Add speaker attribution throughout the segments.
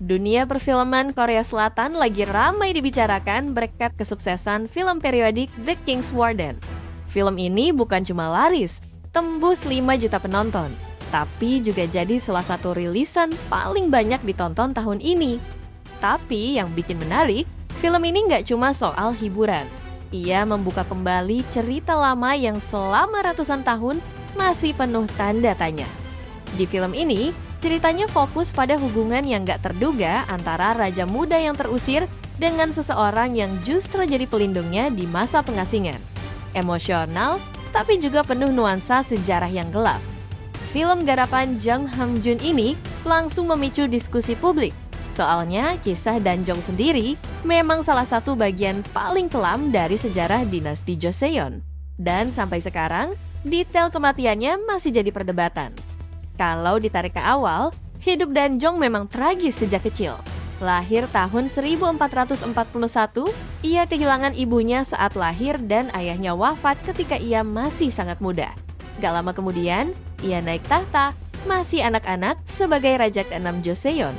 Speaker 1: Dunia perfilman Korea Selatan lagi ramai dibicarakan berkat kesuksesan film periodik The King's Warden. Film ini bukan cuma laris, tembus 5 juta penonton, tapi juga jadi salah satu rilisan paling banyak ditonton tahun ini. Tapi yang bikin menarik, film ini nggak cuma soal hiburan. Ia membuka kembali cerita lama yang selama ratusan tahun masih penuh tanda tanya. Di film ini, ceritanya fokus pada hubungan yang gak terduga antara raja muda yang terusir dengan seseorang yang justru jadi pelindungnya di masa pengasingan. Emosional, tapi juga penuh nuansa sejarah yang gelap. Film garapan Jung Ham Jun ini langsung memicu diskusi publik. Soalnya, kisah Danjong sendiri memang salah satu bagian paling kelam dari sejarah dinasti Joseon. Dan sampai sekarang, detail kematiannya masih jadi perdebatan. Kalau ditarik ke awal, hidup Danjong memang tragis sejak kecil. Lahir tahun 1441, ia kehilangan ibunya saat lahir dan ayahnya wafat ketika ia masih sangat muda. Gak lama kemudian, ia naik tahta, masih anak-anak sebagai Raja ke-6 Joseon.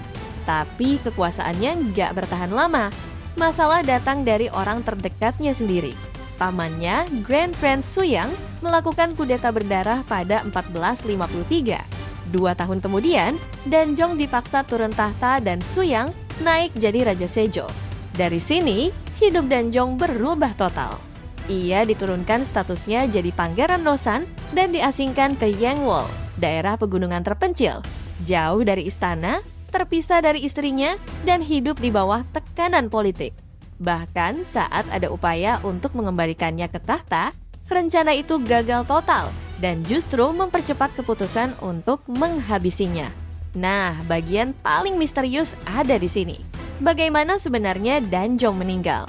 Speaker 1: Tapi kekuasaannya gak bertahan lama. Masalah datang dari orang terdekatnya sendiri. Pamannya, Grand Prince Suyang, melakukan kudeta berdarah pada 1453. 2 tahun kemudian, Danjong dipaksa turun tahta dan Suyang naik jadi Raja Sejo. Dari sini, hidup Danjong berubah total. Ia diturunkan statusnya jadi Pangeran Nosan dan diasingkan ke Yangwol, daerah pegunungan terpencil, jauh dari istana, terpisah dari istrinya, dan hidup di bawah tekanan politik. Bahkan saat ada upaya untuk mengembalikannya ke tahta, rencana itu gagal total dan justru mempercepat keputusan untuk menghabisinya. Nah, bagian paling misterius ada di sini. Bagaimana sebenarnya Danjong meninggal?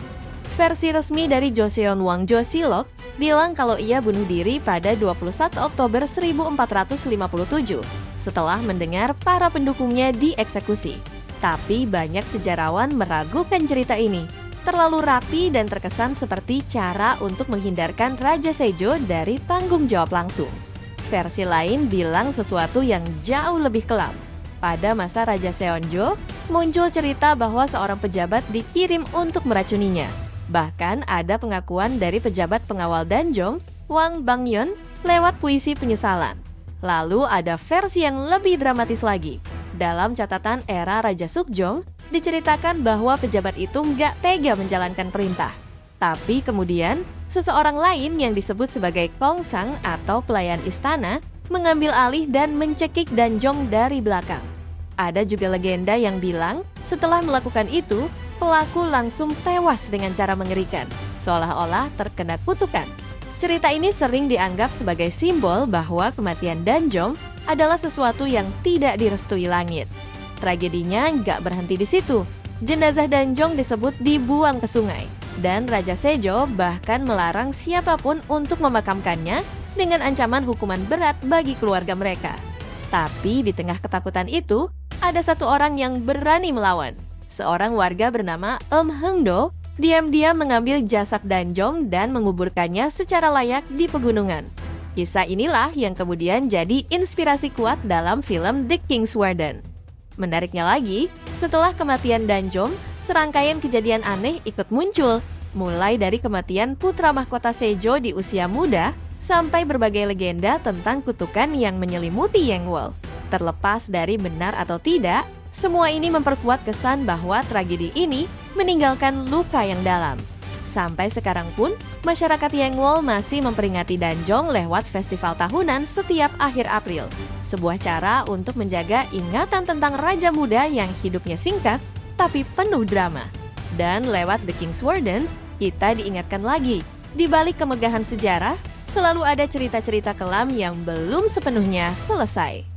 Speaker 1: Versi resmi dari Joseon Wangjo Silok bilang kalau ia bunuh diri pada 21 Oktober 1457 setelah mendengar para pendukungnya dieksekusi. Tapi banyak sejarawan meragukan cerita ini. Terlalu rapi dan terkesan seperti cara untuk menghindarkan Raja Sejo dari tanggung jawab langsung. Versi lain bilang sesuatu yang jauh lebih kelam. Pada masa Raja Seonjo, muncul cerita bahwa seorang pejabat dikirim untuk meracuninya. Bahkan ada pengakuan dari pejabat pengawal Danjong, Wang Bangyeon, lewat puisi penyesalan. Lalu ada versi yang lebih dramatis lagi. Dalam catatan era Raja Sukjong, diceritakan bahwa pejabat itu nggak tega menjalankan perintah. Tapi kemudian, seseorang lain yang disebut sebagai Kongsang atau pelayan istana mengambil alih dan mencekik Danjong dari belakang. Ada juga legenda yang bilang setelah melakukan itu, pelaku langsung tewas dengan cara mengerikan, seolah-olah terkena kutukan. Cerita ini sering dianggap sebagai simbol bahwa kematian Danjong adalah sesuatu yang tidak direstui langit. Tragedinya nggak berhenti di situ. Jenazah Danjong disebut dibuang ke sungai. Dan Raja Sejo bahkan melarang siapapun untuk memakamkannya dengan ancaman hukuman berat bagi keluarga mereka. Tapi di tengah ketakutan itu, ada satu orang yang berani melawan. Seorang warga bernama Heungdo diam-diam mengambil jasad Danjong dan menguburkannya secara layak di pegunungan. Kisah inilah yang kemudian jadi inspirasi kuat dalam film The King's Warden. Menariknya lagi, setelah kematian Danjong, serangkaian kejadian aneh ikut muncul, mulai dari kematian putra mahkota Sejo di usia muda, sampai berbagai legenda tentang kutukan yang menyelimuti Yangwol. Terlepas dari benar atau tidak, semua ini memperkuat kesan bahwa tragedi ini meninggalkan luka yang dalam. Sampai sekarang pun, masyarakat Yangwol masih memperingati Danjong lewat festival tahunan setiap akhir April. Sebuah cara untuk menjaga ingatan tentang raja muda yang hidupnya singkat, tapi penuh drama. Dan lewat The King's Warden, kita diingatkan lagi, di balik kemegahan sejarah, selalu ada cerita-cerita kelam yang belum sepenuhnya selesai.